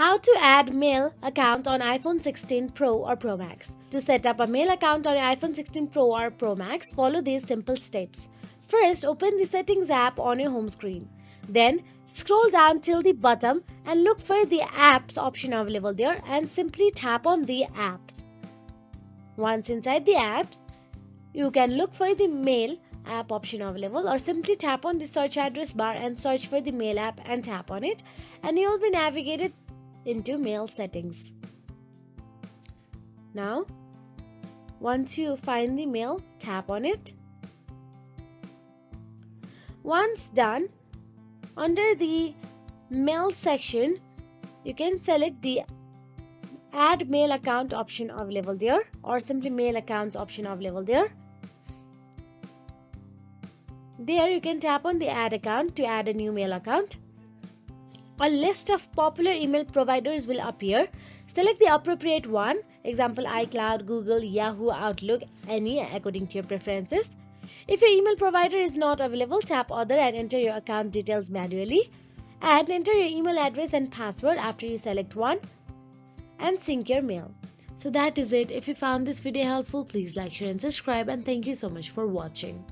How to add mail account on iPhone 16 Pro or Pro Max. To set up a mail account on iPhone 16 Pro or Pro Max, follow these simple steps. First, open the Settings app on your home screen. Then, scroll down till the bottom and look for the Apps option available there and simply tap on the Apps. Once inside the Apps, you can look for the Mail app option available or simply tap on the search address bar and search for the Mail app and tap on it, and you will be navigated into Mail settings. Now, once you find the mail, tap on it. Once done, under the Mail section, you can select the Add Mail Account option available there or simply Mail Accounts option available there. There you can tap on the Add Account to add a new mail account. A list of popular email providers will appear. Select the appropriate one, example iCloud, Google, Yahoo, Outlook, any according to your preferences. If your email provider is not available, tap Other and enter your account details manually. And enter your email address and password after you select one and sync your mail. So that is it. If you found this video helpful, please like, share and subscribe, and thank you so much for watching.